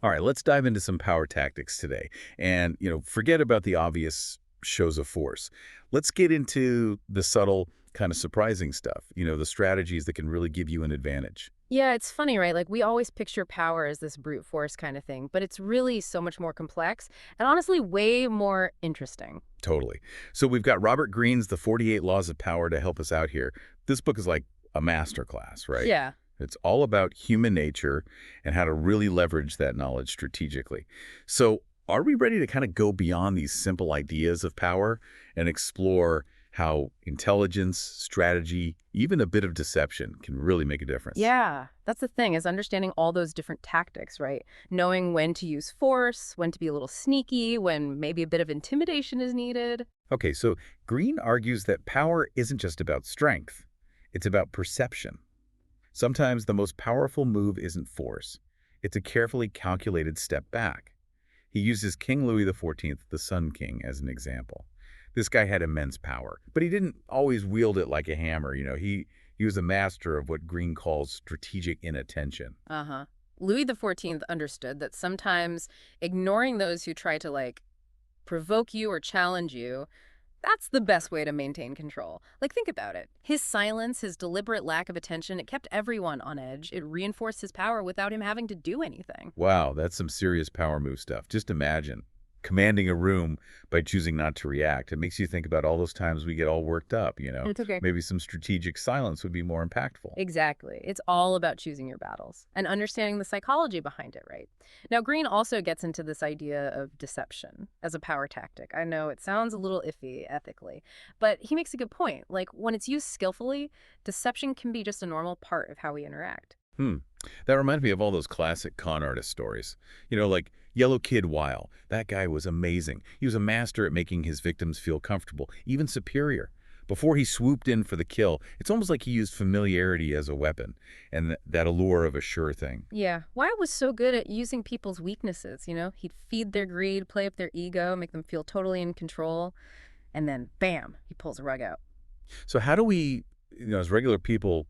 All right, let's dive into some power tactics today. And, forget about the obvious shows of force. Let's get into the subtle, kind of surprising stuff, the strategies that can really give you an advantage. Yeah, it's funny, right? Like we always picture power as this brute force kind of thing, but it's really so much more complex and honestly way more interesting. Totally. So we've got Robert Greene's The 48 Laws of Power to help us out here. This book is like a master class, right? Yeah. It's all about human nature and how to really leverage that knowledge strategically. So are we ready to kind of go beyond these simple ideas of power and explore how intelligence, strategy, even a bit of deception can really make a difference? Yeah, that's the thing is understanding all those different tactics, right? Knowing when to use force, when to be a little sneaky, when maybe a bit of intimidation is needed. Okay, so Greene argues that power isn't just about strength. It's about perception. Sometimes the most powerful move isn't force. It's a carefully calculated step back. He uses King Louis XIV, the Sun King, as an example. This guy had immense power, but he didn't always wield it like a hammer. He was a master of what Greene calls strategic inattention. Uh-huh. Louis XIV understood that sometimes ignoring those who try to provoke you or challenge you, that's the best way to maintain control. Like, think about it. His silence, his deliberate lack of attention, it kept everyone on edge. It reinforced his power without him having to do anything. Wow, that's some serious power move stuff. Just imagine commanding a room by choosing not to react. It makes you think about all those times we get all worked up. It's okay. Maybe some strategic silence would be more impactful. Exactly. It's all about choosing your battles and understanding the psychology behind it, right? Now, Green also gets into this idea of deception as a power tactic. I know it sounds a little iffy ethically, but he makes a good point. Like, when it's used skillfully, deception can be just a normal part of how we interact. Hmm. That reminds me of all those classic con artist stories. Like Yellow Kid Weil. That guy was amazing. He was a master at making his victims feel comfortable, even superior. Before he swooped in for the kill, it's almost like he used familiarity as a weapon and that allure of a sure thing. Yeah, Wyatt was so good at using people's weaknesses, He'd feed their greed, play up their ego, make them feel totally in control, and then bam, he pulls the rug out. So how do we, as regular people,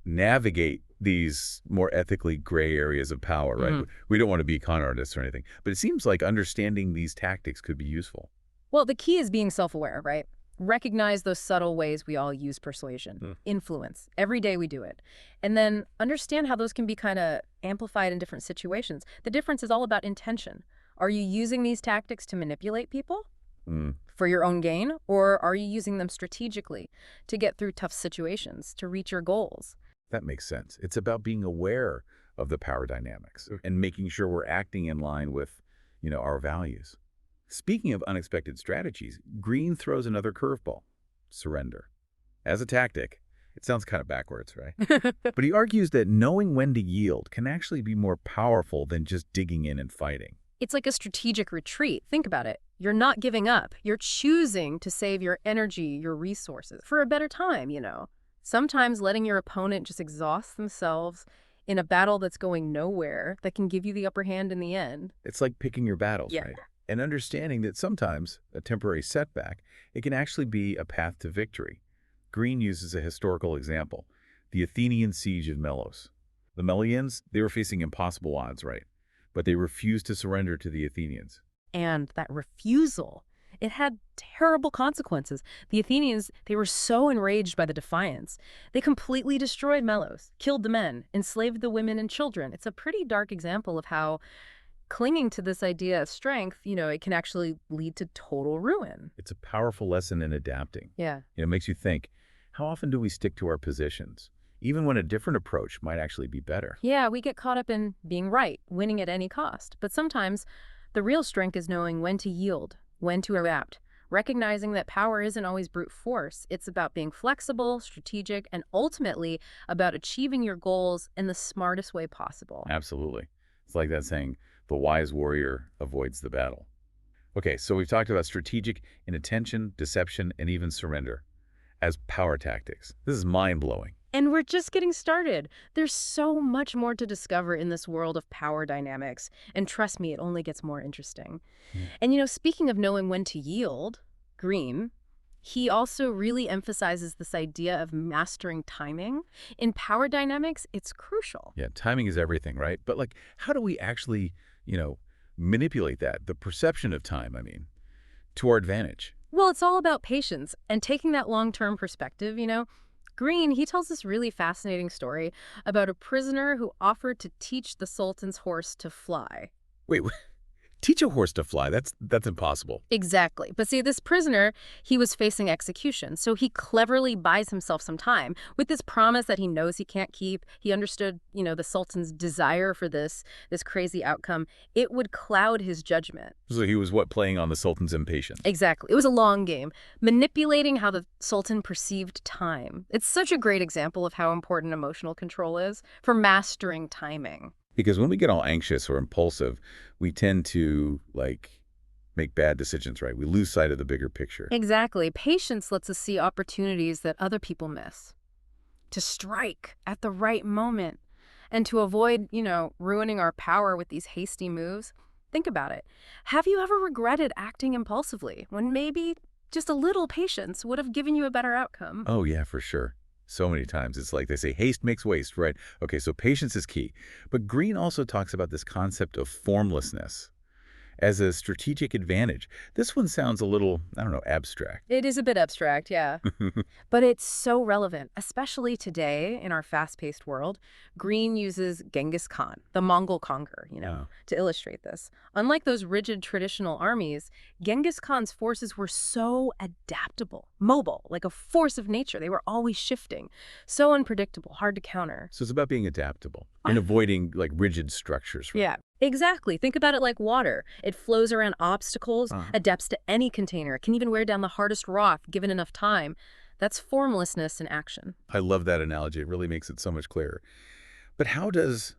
navigate these more ethically gray areas of power, right? Mhm. We don't want to be con artists or anything, but it seems like understanding these tactics could be useful. Well, the key is being self-aware, right? Recognize those subtle ways we all use persuasion, Hmm. influence. Every day we do it. And then understand how those can be kind of amplified in different situations. The difference is all about intention. Are you using these tactics to manipulate people Mm, for your own gain, or are you using them strategically to get through tough situations, to reach your goals? that makes sense. It's about being aware of the power dynamics and making sure we're acting in line with, our values. Speaking of unexpected strategies, Green throws another curveball, surrender. As a tactic, it sounds kind of backwards, right? But he argues that knowing when to yield can actually be more powerful than just digging in and fighting. It's like a strategic retreat. Think about it. You're not giving up. You're choosing to save your energy, your resources for a better time. Sometimes letting your opponent just exhaust themselves in a battle that's going nowhere that can give you the upper hand in the end. It's like picking your battles, Yeah. right? And understanding that sometimes a temporary setback, it can actually be a path to victory. Green uses a historical example, the Athenian siege of Melos. The Melians, they were facing impossible odds, right? But they refused to surrender to the Athenians. And that refusal, it had terrible consequences. The Athenians, they were so enraged by the defiance. They completely destroyed Melos, killed the men, enslaved the women and children. It's a pretty dark example of how clinging to this idea of strength, it can actually lead to total ruin. It's a powerful lesson in adapting. Yeah. It makes you think, how often do we stick to our positions, even when a different approach might actually be better? Yeah, we get caught up in being right, winning at any cost. But sometimes the real strength is knowing when to yield, when to adapt, recognizing that power isn't always brute force. It's about being flexible, strategic, and ultimately about achieving your goals in the smartest way possible. Absolutely. It's like that saying, the wise warrior avoids the battle. Okay, so we've talked about strategic inattention, deception, and even surrender as power tactics. This is mind-blowing. And we're just getting started. There's so much more to discover in this world of power dynamics. And trust me, it only gets more interesting. Hmm. And speaking of knowing when to yield, Greene, he also really emphasizes this idea of mastering timing. In power dynamics, it's crucial. Yeah, timing is everything, right? But how do we actually you know, manipulate that, the perception of time, I mean, to our advantage. Well, it's all about patience and taking that long-term perspective, Greene, he tells this really fascinating story about a prisoner who offered to teach the Sultan's horse to fly. Wait, teach a horse to fly? That's impossible. Exactly. But see, this prisoner, he was facing execution, so he cleverly buys himself some time with this promise that he knows he can't keep. He understood, the Sultan's desire for this crazy outcome. It would cloud his judgment. So he was what, playing on the Sultan's impatience? Exactly. It was a long game, manipulating how the Sultan perceived time. It's such a great example of how important emotional control is for mastering timing. Because when we get all anxious or impulsive, we tend to, make bad decisions, right? We lose sight of the bigger picture. Exactly. Patience lets us see opportunities that other people miss. To strike at the right moment and to avoid, ruining our power with these hasty moves. Think about it. Have you ever regretted acting impulsively when maybe just a little patience would have given you a better outcome? Oh, yeah, for sure. So many times. It's like they say, haste makes waste, right? Okay, so patience is key. But Greene also talks about this concept of formlessness as a strategic advantage. This one sounds a little, I don't know, abstract. It is a bit abstract, yeah. But it's so relevant, especially today in our fast-paced world. Greene uses Genghis Khan, the Mongol conqueror, Oh. to illustrate this. Unlike those rigid traditional armies, Genghis Khan's forces were so adaptable, mobile, like a force of nature. They were always shifting, so unpredictable, hard to counter. So it's about being adaptable and avoiding rigid structures. Right? Yeah, exactly. Think about it like water. It flows around obstacles, Uh-huh. adapts to any container. It can even wear down the hardest rock given enough time. That's formlessness in action. I love that analogy. It really makes it so much clearer. But how does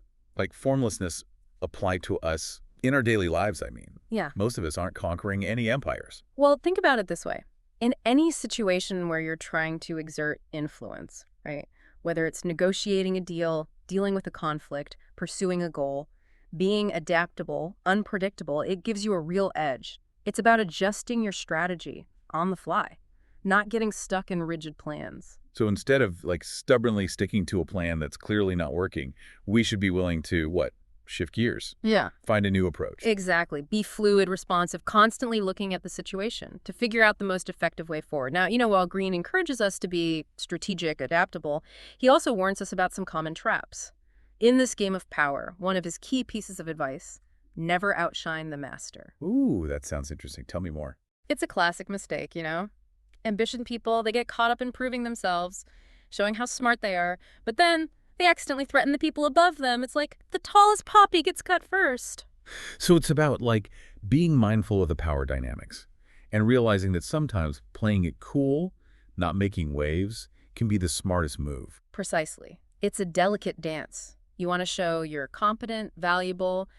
formlessness apply to us in our daily lives, I mean? Yeah. Most of us aren't conquering any empires. Well, think about it this way. In any situation where you're trying to exert influence, right? Whether it's negotiating a deal, dealing with a conflict, pursuing a goal, being adaptable, unpredictable, it gives you a real edge. It's about adjusting your strategy on the fly, not getting stuck in rigid plans. So instead of stubbornly sticking to a plan that's clearly not working, we should be willing to what? Shift gears, Yeah. find a new approach. Exactly. Be fluid, responsive, constantly looking at the situation to figure out the most effective way forward. Now, while Greene encourages us to be strategic, adaptable, he also warns us about some common traps. In this game of power, one of his key pieces of advice, never outshine the master. Ooh, that sounds interesting. Tell me more. It's a classic mistake, Ambition people, they get caught up in proving themselves, showing how smart they are, but then they accidentally threaten the people above them. It's like the tallest poppy gets cut first. So it's about being mindful of the power dynamics and realizing that sometimes playing it cool, not making waves, can be the smartest move. Precisely. It's a delicate dance. You want to show you're competent, valuable,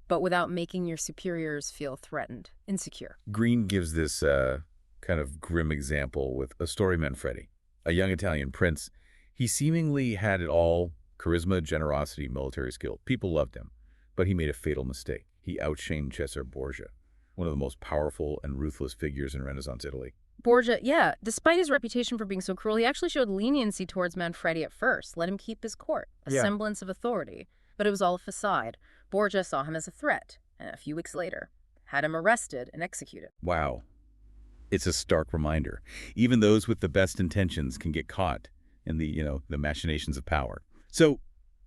but without making your superiors feel threatened, insecure. Greene gives this kind of grim example with a story Manfredi, a young Italian prince. He seemingly had it all: charisma, generosity, military skill. People loved him, but he made a fatal mistake. He outshined Cesare Borgia, one of the most powerful and ruthless figures in Renaissance Italy. Borgia, yeah, despite his reputation for being so cruel, he actually showed leniency towards Manfredi at first, let him keep his court, a Yeah. semblance of authority. But it was all a facade. Borgia saw him as a threat, and a few weeks later, had him arrested and executed. Wow. It's a stark reminder. Even those with the best intentions can get caught in the machinations of power. So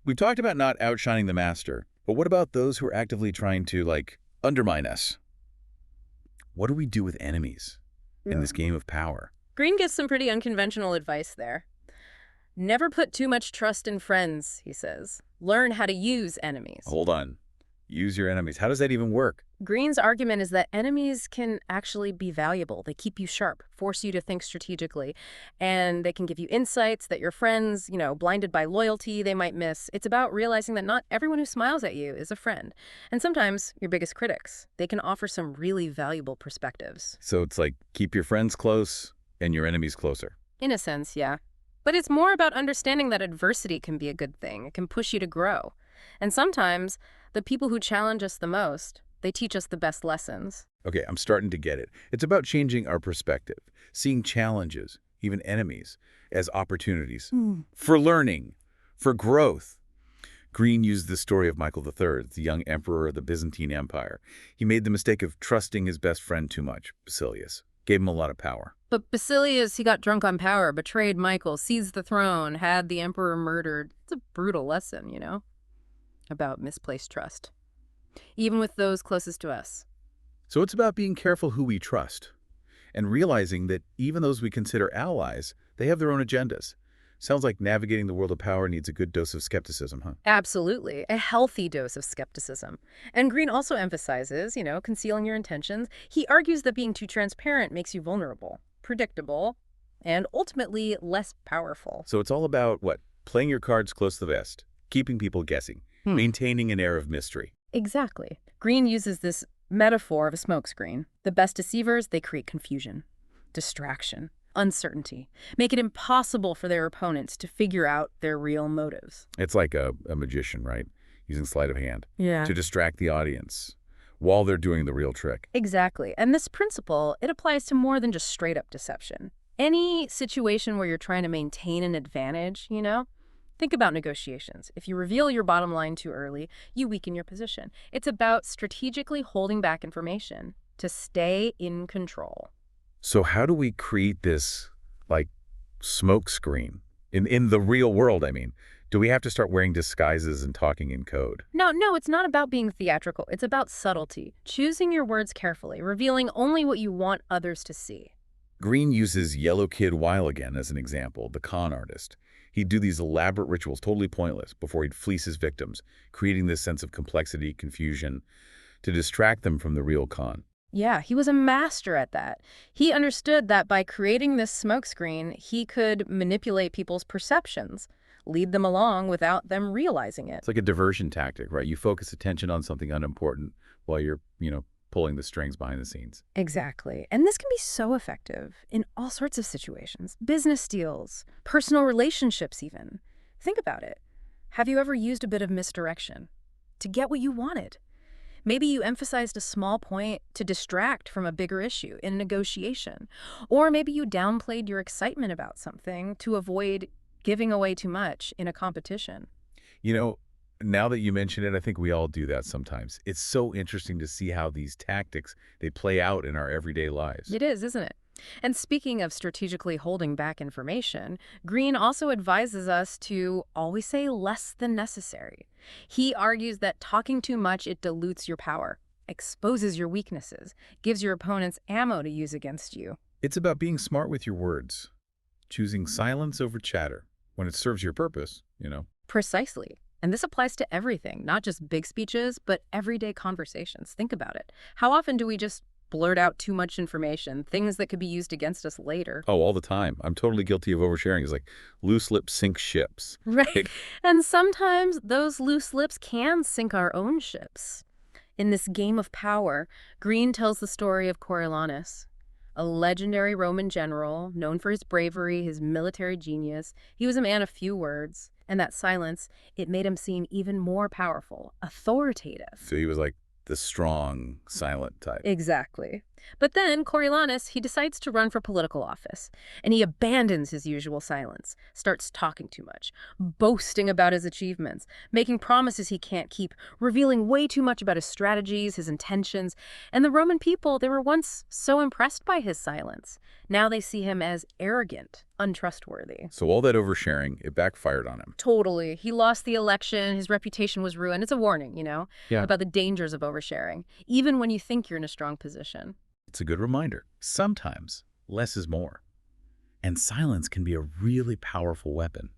we've talked about not outshining the master, but what about those who are actively trying to undermine us? What do we do with enemies in this game of power? Greene gives some pretty unconventional advice there. Never put too much trust in friends, he says. Learn how to use enemies. Hold on. Use your enemies. How does that even work? Greene's argument is that enemies can actually be valuable. They keep you sharp, force you to think strategically, and they can give you insights that your friends, blinded by loyalty, they might miss. It's about realizing that not everyone who smiles at you is a friend. And sometimes your biggest critics, they can offer some really valuable perspectives. So it's keep your friends close and your enemies closer. In a sense, yeah. But it's more about understanding that adversity can be a good thing. It can push you to grow. And sometimes the people who challenge us the most, they teach us the best lessons. Okay, I'm starting to get it. It's about changing our perspective, seeing challenges, even enemies, as opportunities for learning, for growth. Greene used the story of Michael III, the young emperor of the Byzantine Empire. He made the mistake of trusting his best friend too much, Basilius. Gave him a lot of power. But Basilius, he got drunk on power, betrayed Michael, seized the throne, had the emperor murdered. It's a brutal lesson, about misplaced trust, even with those closest to us. So it's about being careful who we trust and realizing that even those we consider allies, they have their own agendas. Sounds like navigating the world of power needs a good dose of skepticism, huh? Absolutely. A healthy dose of skepticism. And Greene also emphasizes, concealing your intentions. He argues that being too transparent makes you vulnerable, predictable, and ultimately less powerful. So it's all about what? Playing your cards close to the vest, keeping people guessing, maintaining an air of mystery. Exactly. Greene uses this metaphor of a smokescreen. The best deceivers, they create confusion, distraction, uncertainty, make it impossible for their opponents to figure out their real motives. It's like a magician, right? Using sleight of hand Yeah. to distract the audience while they're doing the real trick. Exactly. And this principle, it applies to more than just straight up deception. Any situation where you're trying to maintain an advantage, think about negotiations. If you reveal your bottom line too early, you weaken your position. It's about strategically holding back information to stay in control. So how do we create this, like, smoke screen? In the real world, I mean. Do we have to start wearing disguises and talking in code? No, it's not about being theatrical. It's about subtlety, choosing your words carefully, revealing only what you want others to see. Greene uses Yellow Kid Weil again as an example, the con artist. He'd do these elaborate rituals, totally pointless, before he'd fleece his victims, creating this sense of complexity, confusion, to distract them from the real con. Yeah, he was a master at that. He understood that by creating this smokescreen, he could manipulate people's perceptions, lead them along without them realizing it. It's like a diversion tactic, right? You focus attention on something unimportant while you're, pulling the strings behind the scenes. Exactly. And this can be so effective in all sorts of situations. Business deals, personal relationships even. Think about it. Have you ever used a bit of misdirection to get what you wanted? Maybe you emphasized a small point to distract from a bigger issue in a negotiation. Or maybe you downplayed your excitement about something to avoid giving away too much in a competition. Now that you mention it, I think we all do that sometimes. It's so interesting to see how these tactics, they play out in our everyday lives. It is, isn't it? And speaking of strategically holding back information, Greene also advises us to always say less than necessary. He argues that talking too much, it dilutes your power, exposes your weaknesses, gives your opponents ammo to use against you. It's about being smart with your words, choosing silence over chatter when it serves your purpose. Precisely. And this applies to everything, not just big speeches, but everyday conversations. Think about it. How often do we just blurt out too much information, things that could be used against us later? Oh, all the time. I'm totally guilty of oversharing. It's like loose lips sink ships. Right. And sometimes those loose lips can sink our own ships. In this game of power, Greene tells the story of Coriolanus, a legendary Roman general known for his bravery, his military genius. He was a man of few words. And that silence, it made him seem even more powerful, authoritative. So he was like the strong, silent type. Exactly. But then Coriolanus, he decides to run for political office, and he abandons his usual silence, starts talking too much, boasting about his achievements, making promises he can't keep, revealing way too much about his strategies, his intentions. And the Roman people, they were once so impressed by his silence. Now they see him as arrogant, untrustworthy. So all that oversharing, it backfired on him. Totally. He lost the election. His reputation was ruined. It's a warning, Yeah. about the dangers of oversharing, even when you think you're in a strong position. It's a good reminder. Sometimes less is more. And silence can be a really powerful weapon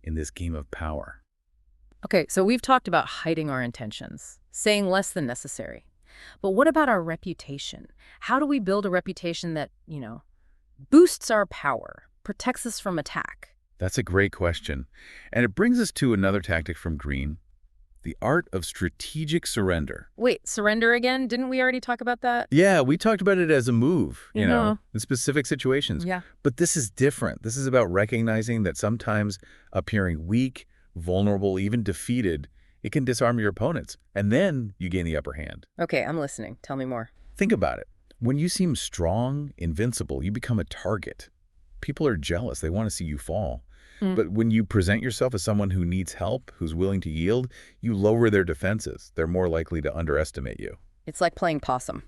in this game of power. Okay, so we've talked about hiding our intentions, saying less than necessary. But what about our reputation? How do we build a reputation that, boosts our power, protects us from attack? That's a great question. And it brings us to another tactic from Greene, the art of strategic surrender. Wait, surrender again? Didn't we already talk about that? Yeah, we talked about it as a move, Yeah. in specific situations. Yeah. But this is different. This is about recognizing that sometimes appearing weak, vulnerable, even defeated, it can disarm your opponents. And then you gain the upper hand. Okay, I'm listening. Tell me more. Think about it. When you seem strong, invincible, you become a target. People are jealous. They want to see you fall. Mm. But when you present yourself as someone who needs help, who's willing to yield, you lower their defenses. They're more likely to underestimate you. It's like playing possum.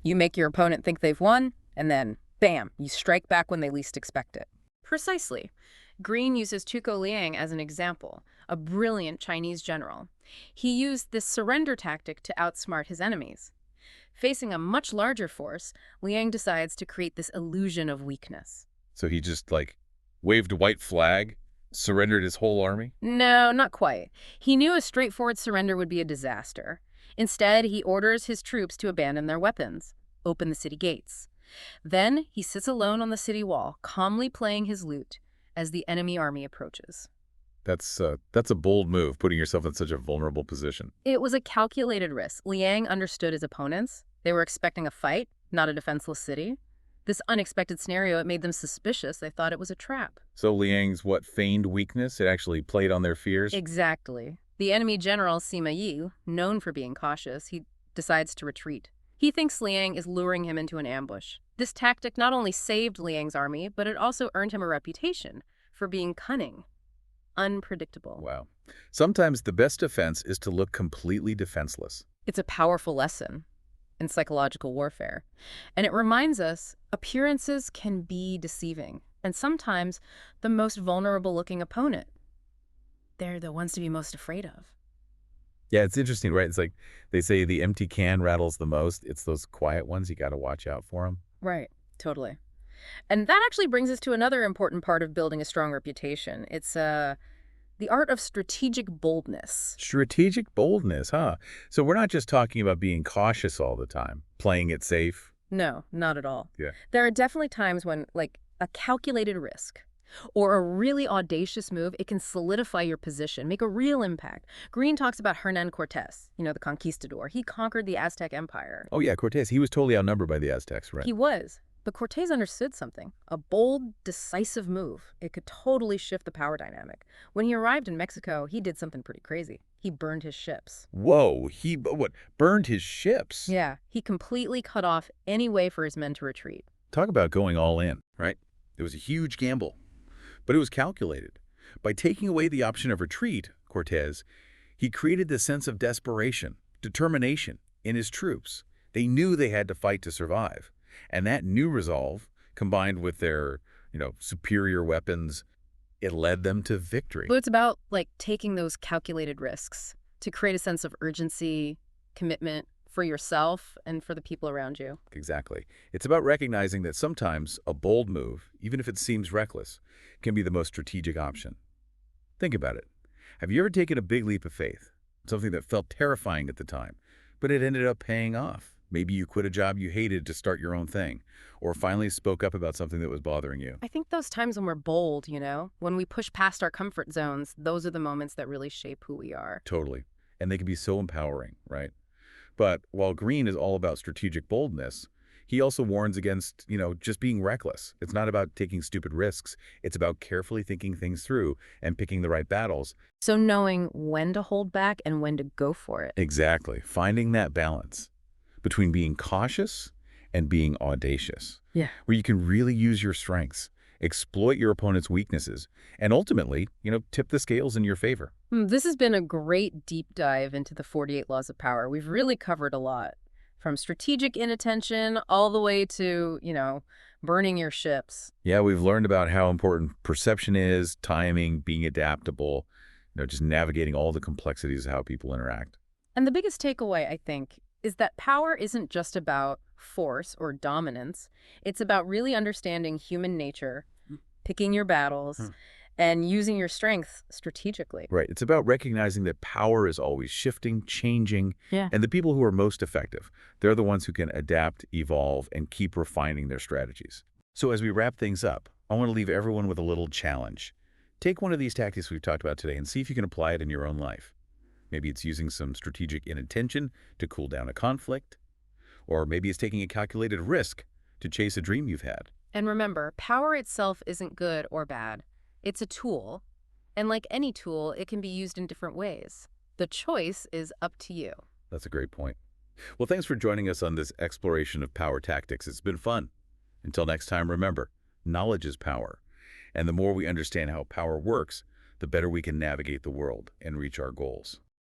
You make your opponent think they've won, and then, bam, you strike back when they least expect it. Precisely. Greene uses Tuko Liang as an example, a brilliant Chinese general. He used this surrender tactic to outsmart his enemies. Facing a much larger force, Liang decides to create this illusion of weakness. So he just, like, waved a white flag, surrendered his whole army? No, not quite. He knew a straightforward surrender would be a disaster. Instead, he orders his troops to abandon their weapons, open the city gates. Then he sits alone on the city wall, calmly playing his lute as the enemy army approaches. That's a bold move, putting yourself in such a vulnerable position. It was a calculated risk. Liang understood his opponents. They were expecting a fight, not a defenseless city. This unexpected scenario, it made them suspicious. They thought it was a trap. So Liang's, what, feigned weakness? It actually played on their fears? Exactly. The enemy general, Sima Yi, known for being cautious, he decides to retreat. He thinks Liang is luring him into an ambush. This tactic not only saved Liang's army, but it also earned him a reputation for being cunning, unpredictable. Wow. Sometimes the best defense is to look completely defenseless. It's a powerful lesson in psychological warfare. And it reminds us appearances can be deceiving. And sometimes the most vulnerable-looking opponent, they're the ones to be most afraid of. Yeah, it's interesting, right? It's like they say the empty can rattles the most. It's those quiet ones. You got to watch out for them. Right, totally. And that actually brings us to another important part of building a strong reputation. It's the art of strategic boldness. Strategic boldness, huh? So we're not just talking about being cautious all the time, playing it safe. No, not at all. Yeah. There are definitely times when, like, a calculated risk or a really audacious move, it can solidify your position, make a real impact. Greene talks about Hernan Cortés, the conquistador. He conquered the Aztec Empire. Oh, yeah, Cortés. He was totally outnumbered by the Aztecs, right? He was. But Cortés understood something. A bold, decisive move. It could totally shift the power dynamic. When he arrived in Mexico, he did something pretty crazy. He burned his ships. Whoa, he, what, burned his ships? Yeah, he completely cut off any way for his men to retreat. Talk about going all in, right? It was a huge gamble, but it was calculated. By taking away the option of retreat, Cortés, he created this sense of desperation, determination in his troops. They knew they had to fight to survive. And that new resolve, combined with their, superior weapons, it led them to victory. But it's about, like, taking those calculated risks to create a sense of urgency, commitment for yourself and for the people around you. Exactly. It's about recognizing that sometimes a bold move, even if it seems reckless, can be the most strategic option. Think about it. Have you ever taken a big leap of faith, something that felt terrifying at the time, but it ended up paying off? Maybe you quit a job you hated to start your own thing, or finally spoke up about something that was bothering you. I think those times when we're bold, when we push past our comfort zones, those are the moments that really shape who we are. Totally. And they can be so empowering, right? But while Greene is all about strategic boldness, he also warns against, just being reckless. It's not about taking stupid risks. It's about carefully thinking things through and picking the right battles. So knowing when to hold back and when to go for it. Exactly. Finding that balance between being cautious and being audacious. Yeah. Where you can really use your strengths, exploit your opponent's weaknesses, and ultimately, tip the scales in your favor. This has been a great deep dive into the 48 Laws of Power. We've really covered a lot, from strategic inattention all the way to, burning your ships. Yeah, we've learned about how important perception is, timing, being adaptable, just navigating all the complexities of how people interact. And the biggest takeaway, I think, is that power isn't just about force or dominance. It's about really understanding human nature, picking your battles, and using your strengths strategically. Right. It's about recognizing that power is always shifting, changing, and the people who are most effective, they're the ones who can adapt, evolve, and keep refining their strategies. So as we wrap things up, I want to leave everyone with a little challenge. Take one of these tactics we've talked about today and see if you can apply it in your own life. Maybe it's using some strategic inattention to cool down a conflict, or maybe it's taking a calculated risk to chase a dream you've had. And remember, power itself isn't good or bad. It's a tool, and like any tool, it can be used in different ways. The choice is up to you. That's a great point. Well, thanks for joining us on this exploration of power tactics. It's been fun. Until next time, remember, knowledge is power, And the more we understand how power works, the better we can navigate the world and reach our goals.